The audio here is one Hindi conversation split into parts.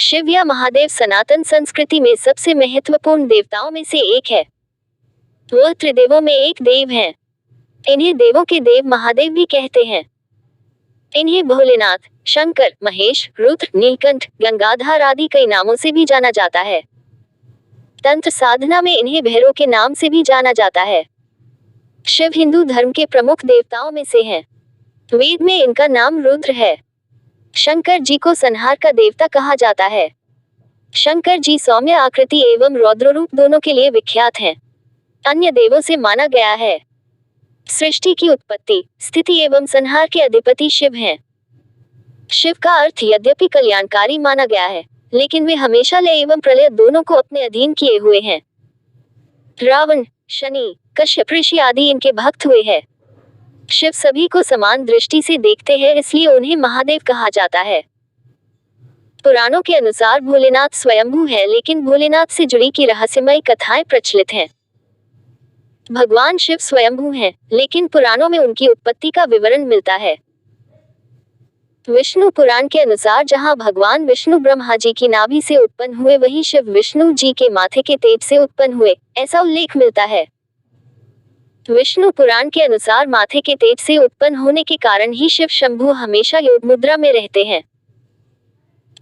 शिव या महादेव सनातन संस्कृति में सबसे महत्वपूर्ण देवताओं में से एक है। वह त्रिदेवों में एक देव हैं। इन्हें देवों के देव महादेव भी कहते हैं। इन्हें भोलेनाथ, शंकर, महेश, रुद्र, नीलकंठ, गंगाधर आदि कई नामों से भी जाना जाता है। तंत्र साधना में इन्हें भैरव के नाम से भी जाना जाता है। शिव हिंदू धर्म के प्रमुख देवताओं में से हैं। वेद में इनका नाम रुद्र है। शंकर जी को संहार का देवता कहा जाता है। शंकर जी सौम्य आकृति एवं रौद्र रूप दोनों के लिए विख्यात हैं। अन्य देवों से माना गया है। सृष्टि की उत्पत्ति, स्थिति एवं संहार के अधिपति शिव हैं। शिव का अर्थ यद्यपि कल्याणकारी माना गया है, लेकिन वे हमेशा लय एवं प्रलय दोनों को अपने अधीन किए हुए हैं। रावण, शनि, कश्यप ऋषि आदि इनके भक्त हुए हैं। शिव सभी को समान दृष्टि से देखते हैं, इसलिए उन्हें महादेव कहा जाता है। पुराणों के अनुसार भोलेनाथ स्वयंभू है, लेकिन भोलेनाथ से जुड़ी की रहस्यमय कथाएं प्रचलित हैं। भगवान शिव स्वयंभू हैं, लेकिन पुराणों में उनकी उत्पत्ति का विवरण मिलता है। विष्णु पुराण के अनुसार जहां भगवान विष्णु ब्रह्मा जी की नाभि से उत्पन्न हुए, वहीं शिव विष्णु जी के माथे के तेज से उत्पन्न हुए, ऐसा उल्लेख मिलता है। विष्णु पुराण के अनुसार माथे के तेज से उत्पन्न होने के कारण ही शिव शंभु हमेशा योग मुद्रा में रहते हैं।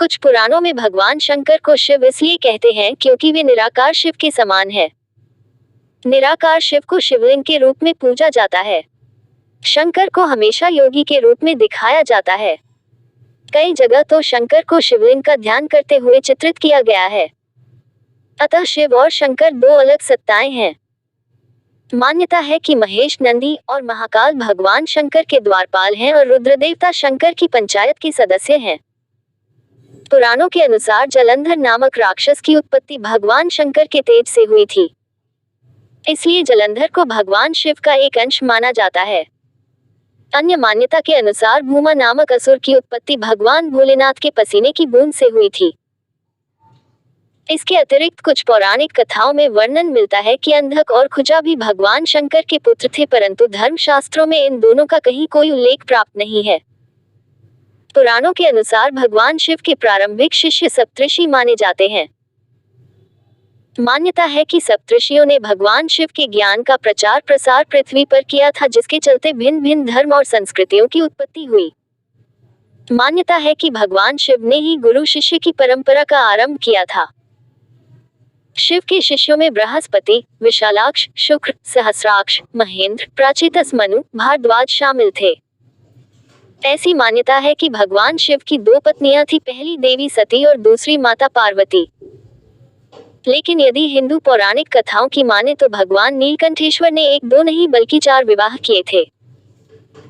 कुछ पुराणों में भगवान शंकर को शिव इसलिए कहते हैं क्योंकि वे निराकार शिव के समान है। निराकार शिव को शिवलिंग के रूप में पूजा जाता है। शंकर को हमेशा योगी के रूप में दिखाया जाता है। कई जगह तो शंकर को शिवलिंग का ध्यान करते हुए चित्रित किया गया है। अतः शिव और शंकर दो अलग सत्ताएं हैं। मान्यता है कि महेश, नंदी और महाकाल भगवान शंकर के द्वारपाल हैं और रुद्र देवता शंकर की पंचायत के सदस्य हैं। पुराणों के अनुसार जलंधर नामक राक्षस की उत्पत्ति भगवान शंकर के तेज से हुई थी, इसलिए जलंधर को भगवान शिव का एक अंश माना जाता है। अन्य मान्यता के अनुसार भूमा नामक असुर की उत्पत्ति भगवान भोलेनाथ के पसीने की बूंद से हुई थी। इसके अतिरिक्त कुछ पौराणिक कथाओं में वर्णन मिलता है कि अंधक और खुजा भी भगवान शंकर के पुत्र थे, परंतु धर्मशास्त्रों में इन दोनों का कहीं कोई उल्लेख प्राप्त नहीं है। पुराणों के अनुसार भगवान शिव के प्रारंभिक शिष्य सप्तऋषि माने जाते हैं। मान्यता है कि सप्तऋषियों ने भगवान शिव के ज्ञान का प्रचार प्रसार पृथ्वी पर किया था, जिसके चलते भिन्न भिन्न धर्म और संस्कृतियों की उत्पत्ति हुई। मान्यता है कि भगवान शिव ने ही गुरु शिष्य की परंपरा का आरंभ किया था। शिव के शिष्यों में बृहस्पति, विशालाक्ष, शुक्र, सहस्राक्ष, महेंद्र, प्राचेतस, मनु, भारद्वाज शामिल थे। ऐसी मान्यता है कि भगवान शिव की दो पत्नियां थी, पहली देवी सती और दूसरी माता पार्वती। लेकिन यदि हिंदू पौराणिक कथाओं की माने तो भगवान नीलकंठेश्वर ने एक दो नहीं बल्कि 4 विवाह किए थे।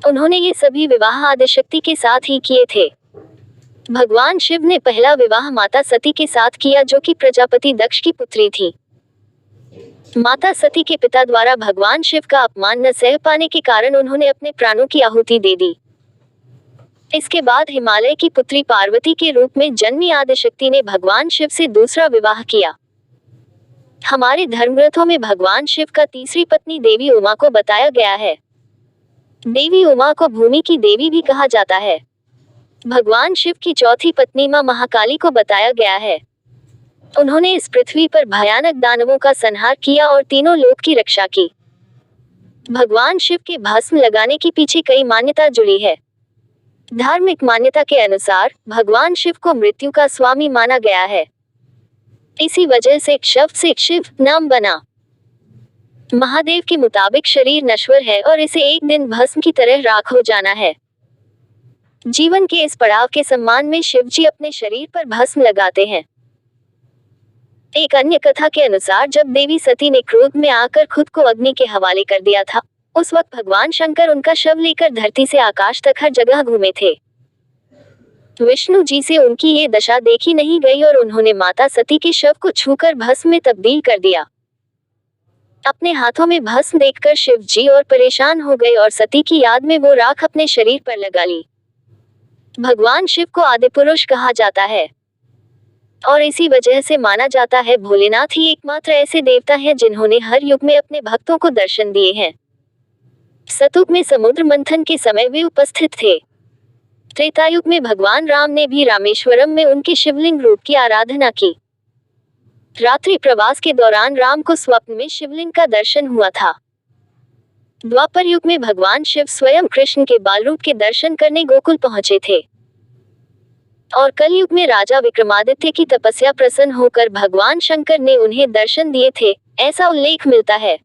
उन्होंने ये सभी विवाह आदिशक्ति के साथ ही किए थे। भगवान शिव ने पहला विवाह माता सती के साथ किया, जो कि प्रजापति दक्ष की पुत्री थी। माता सती के पिता द्वारा भगवान शिव का अपमान न सह पाने के कारण उन्होंने अपने प्राणों की आहुति दे दी। इसके बाद हिमालय की पुत्री पार्वती के रूप में जन्मी आदिशक्ति ने भगवान शिव से दूसरा विवाह किया। हमारे धर्मग्रंथों में भगवान शिव का तीसरी पत्नी देवी उमा को बताया गया है। देवी उमा को भूमि की देवी भी कहा जाता है। भगवान शिव की चौथी पत्नी मां महाकाली को बताया गया है। उन्होंने इस पृथ्वी पर भयानक दानवों का संहार किया और तीनों लोक की रक्षा की। भगवान शिव के भस्म लगाने के पीछे कई मान्यता जुड़ी है। धार्मिक मान्यता के अनुसार भगवान शिव को मृत्यु का स्वामी माना गया है। इसी वजह से शव से शिव नाम बना। महादेव के मुताबिक शरीर नश्वर है और इसे एक दिन भस्म की तरह राख हो जाना है। जीवन के इस पड़ाव के सम्मान में शिव जी अपने शरीर पर भस्म लगाते हैं। एक अन्य कथा के अनुसार जब देवी सती ने क्रोध में आकर खुद को अग्नि के हवाले कर दिया था, उस वक्त भगवान शंकर उनका शव लेकर धरती से आकाश तक हर जगह घूमे थे। विष्णु जी से उनकी ये दशा देखी नहीं गई और उन्होंने माता सती के शव को छूकर भस्म में तब्दील कर दिया। अपने हाथों में भस्म देखकर शिव जी और परेशान हो गए और सती की याद में वो राख अपने शरीर पर लगा ली। भगवान शिव को आदिपुरुष कहा जाता है और इसी वजह से माना जाता है भोलेनाथ ही एकमात्र ऐसे देवता हैं जिन्होंने हर युग में अपने भक्तों को दर्शन दिए हैं। सतयुग में समुद्र मंथन के समय वे उपस्थित थे। त्रेतायुग में भगवान राम ने भी रामेश्वरम में उनके शिवलिंग रूप की आराधना की। रात्रि प्रवास के दौरान राम को स्वप्न में शिवलिंग का दर्शन हुआ था। द्वापर युग में भगवान शिव स्वयं कृष्ण के बाल रूप के दर्शन करने गोकुल पहुंचे थे। और कलयुग में राजा विक्रमादित्य की तपस्या प्रसन्न होकर भगवान शंकर ने उन्हें दर्शन दिए थे, ऐसा उल्लेख मिलता है।